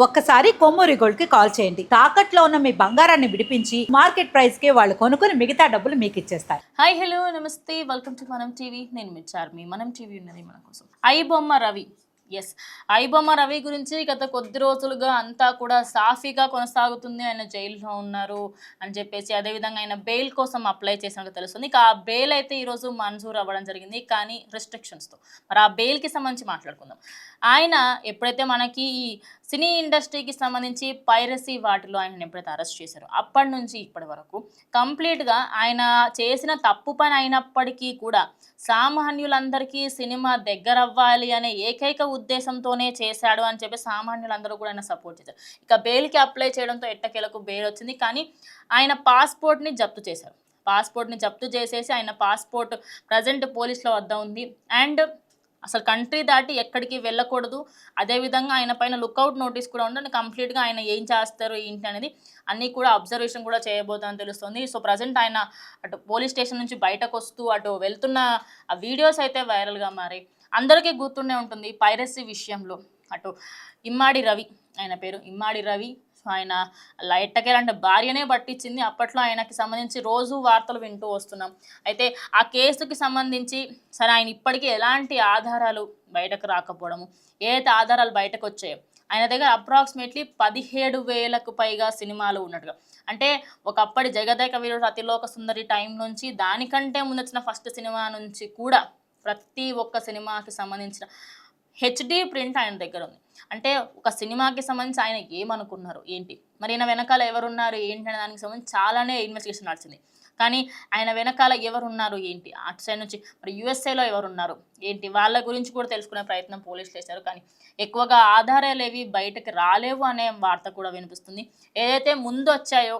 ఒక్కసారి కొమ్మూరి గోల్డ్ కి కాల్ చేయండి. తాకట్లో ఉన్న మీ బంగారాన్ని విడిపించి మార్కెట్ ప్రైస్ కి వాళ్ళు కొనుక్కుని మిగతా డబ్బులు మీకు ఇచ్చేస్తారు. హాయ్ హలో నమస్తే, వెల్కమ్ టు మనం టీవీ. నేను మీ చార్మి. మనం టీవీ ఉన్నది మన కోసం. ఐబొమ్మ రవి, ఎస్, ఐబొమ్మ రవి గురించి గత కొద్ది రోజులుగా అంతా కూడా సాఫీగా కొనసాగుతుంది. ఆయన జైల్లో ఉన్నారు అని చెప్పేసి, అదేవిధంగా ఆయన బెయిల్ కోసం అప్లై చేసినట్టు తెలుస్తుంది. ఇక ఆ బెయిల్ అయితే ఈరోజు మంజూరు అవ్వడం జరిగింది, కానీ రెస్ట్రిక్షన్స్తో. మరి ఆ బెయిల్కి సంబంధించి మాట్లాడుకుందాం. ఆయన ఎప్పుడైతే మనకి ఈ సినీ ఇండస్ట్రీకి సంబంధించి పైరసీ వాటిలో ఆయన ఎప్పుడైతే అరెస్ట్ చేశారో అప్పటి నుంచి ఇప్పటి వరకు కంప్లీట్గా ఆయన చేసిన తప్పు పని అయినప్పటికీ కూడా సామాన్యులందరికీ సినిమా దగ్గర అవ్వాలి అనే ఏకైక ఉద్దేశంతోనే చేశాడు అని చెప్పి సామాన్యులందరూ కూడా ఆయన సపోర్ట్ చేశారు. ఇక బెయిల్కి అప్లై చేయడంతో ఎట్టకేలకు బెయిల్ వచ్చింది, కానీ ఆయన పాస్పోర్ట్ని జప్తు చేశారు. పాస్పోర్ట్ని జప్తు చేసేసి ఆయన పాస్పోర్ట్ ప్రజెంట్ పోలీసుల వద్ద ఉంది. అండ్ అసలు కంట్రీ దాటి ఎక్కడికి వెళ్ళకూడదు. అదేవిధంగా ఆయన పైన లుక్అవుట్ నోటీస్ కూడా ఉండండి. కంప్లీట్గా ఆయన ఏం చేస్తారు ఏంటి అనేది అన్నీ కూడా అబ్జర్వేషన్ కూడా చేయబోతుందని తెలుస్తుంది. సో ప్రజెంట్ ఆయన అటు పోలీస్ స్టేషన్ నుంచి బయటకు వస్తూ అటు వెళ్తున్న ఆ వీడియోస్ అయితే వైరల్గా మారాయి. అందరికీ గుర్తుండే ఉంటుంది పైరసీ విషయంలో. అటు ఇమ్మాడి రవి, ఆయన పేరు ఇమ్మాడి రవి. ఆయన ఎట్టకేలంటే భార్యనే పట్టించింది. అప్పట్లో ఆయనకి సంబంధించి రోజు వార్తలు వింటూ వస్తున్నాం. అయితే ఆ కేసుకి సంబంధించి సరే ఆయన ఇప్పటికీ ఎలాంటి ఆధారాలు బయటకు రాకపోవడము, ఏదైతే ఆధారాలు బయటకు వచ్చాయో, ఆయన దగ్గర అప్రాక్సిమేట్లీ 17,000కు పైగా సినిమాలు ఉన్నట్టుగా. అంటే ఒకప్పటి జగదేక వీరుడు అతిలోక సుందరి టైం నుంచి, దానికంటే ముందు వచ్చిన ఫస్ట్ సినిమా నుంచి కూడా ప్రతి ఒక్క సినిమాకి సంబంధించిన హెచ్డి ప్రింట్ ఆయన దగ్గర ఉంది. అంటే ఒక సినిమాకి సంబంధించి ఆయన ఏమనుకున్నారు ఏంటి, మరి ఈయన వెనకాల ఎవరున్నారు ఏంటి అనే దానికి సంబంధించి చాలానే ఇన్వెస్టిగేషన్ నడిచింది. కానీ ఆయన వెనకాల ఎవరున్నారు ఏంటి, అటు సైడ్ నుంచి మరి యుఎస్ఏలో ఎవరున్నారు ఏంటి, వాళ్ళ గురించి కూడా తెలుసుకునే ప్రయత్నం పోలీసులు చేశారు. కానీ ఎక్కువగా ఆధారాలు ఏవి బయటకు రాలేవు అనే వార్త కూడా వినిపిస్తుంది. ఏదైతే ముందు వచ్చాయో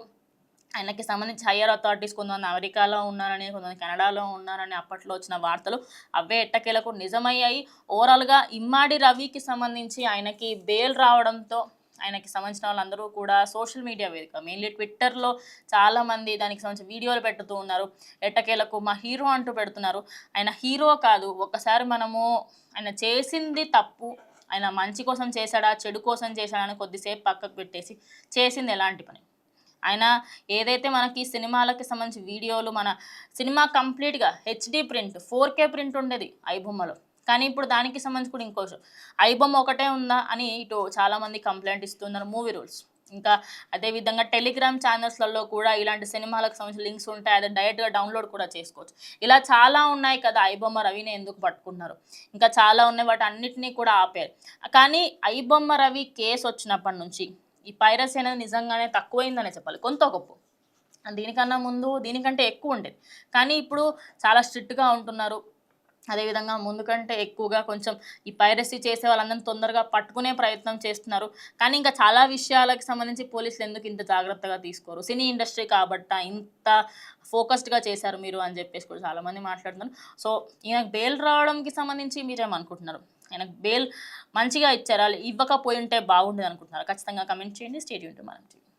ఆయనకి సంబంధించి హయ్యర్ అథారిటీస్ కొంతమంది అమెరికాలో ఉన్నారని, కొంతమంది కెనడాలో ఉన్నారని అప్పట్లో వచ్చిన వార్తలు అవే ఎట్టకేలకు నిజమయ్యాయి. ఓవరాల్గా ఇమ్మాడి రవికి సంబంధించి ఆయనకి బెయిల్ రావడంతో ఆయనకి సంబంధించిన వాళ్ళందరూ కూడా సోషల్ మీడియా వేదిక మెయిన్లీ ట్విట్టర్లో చాలామంది దానికి సంబంధించి వీడియోలు పెడుతూ ఉన్నారు. ఎట్టకేలకు మా హీరో అంటూ పెడుతున్నారు. ఆయన హీరో కాదు, ఒక్కసారి మనము ఆయన చేసింది తప్పు, ఆయన మంచి కోసం చేశాడా చెడు కోసం చేశాడా అని కొద్దిసేపు పక్కకు పెట్టేసి చేసింది ఎలాంటి పని, ఆయన ఏదైతే మనకి సినిమాలకి సంబంధించి వీడియోలు, మన సినిమా కంప్లీట్గా హెచ్డి ప్రింట్ 4K ప్రింట్ ఉండేది ఐబొమ్మలో. కానీ ఇప్పుడు దానికి సంబంధించి కూడా ఇంకో ఐబొమ్మ ఒకటే ఉందా అని ఇటు చాలామంది కంప్లైంట్ ఇస్తున్నారు. మూవీ రూల్స్, ఇంకా అదేవిధంగా టెలిగ్రామ్ ఛానల్స్లలో కూడా ఇలాంటి సినిమాలకు సంబంధించిన లింక్స్ ఉంటాయి, అదే డైరెక్ట్గా డౌన్లోడ్ కూడా చేసుకోవచ్చు. ఇలా చాలా ఉన్నాయి కదా, ఐబొమ్మ రవిని ఎందుకు పట్టుకున్నారు, ఇంకా చాలా ఉన్నాయి, వాటి అన్నిటినీ కూడా ఆపారు. కానీ ఐబొమ్మ రవి కేసు వచ్చినప్పటి నుంచి ఈ పైరసీ అనేది నిజంగానే తక్కువైందనే చెప్పాలి, కొంత గొప్ప. దీనికన్నా ముందు దీనికంటే ఎక్కువ ఉండేది, కానీ ఇప్పుడు చాలా స్ట్రిక్ట్గా ఉంటున్నారు. అదేవిధంగా ముందు కంటే ఎక్కువగా కొంచెం ఈ పైరసీ చేసే వాళ్ళందరినీ తొందరగా పట్టుకునే ప్రయత్నం చేస్తున్నారు. కానీ ఇంకా చాలా విషయాలకు సంబంధించి పోలీసులు ఎందుకు ఇంత జాగ్రత్తగా తీసుకోరు, సినీ ఇండస్ట్రీ కాబట్టి ఇంత ఫోకస్డ్గా చేశారు మీరు అని చెప్పేసి కూడా చాలామంది మాట్లాడుతున్నారు. సో ఈయనకు బెయిల్ రావడంకి సంబంధించి మీరేమనుకుంటున్నారు, ఆయనకు బెయిల్ మంచిగా ఇచ్చారా, ఇవ్వకపోయి ఉంటే బాగుండేది అనుకుంటున్నారు? ఖచ్చితంగా కమెంట్ చేయండి. స్టే ట్యూన్డ్ టు మనం టీవీ.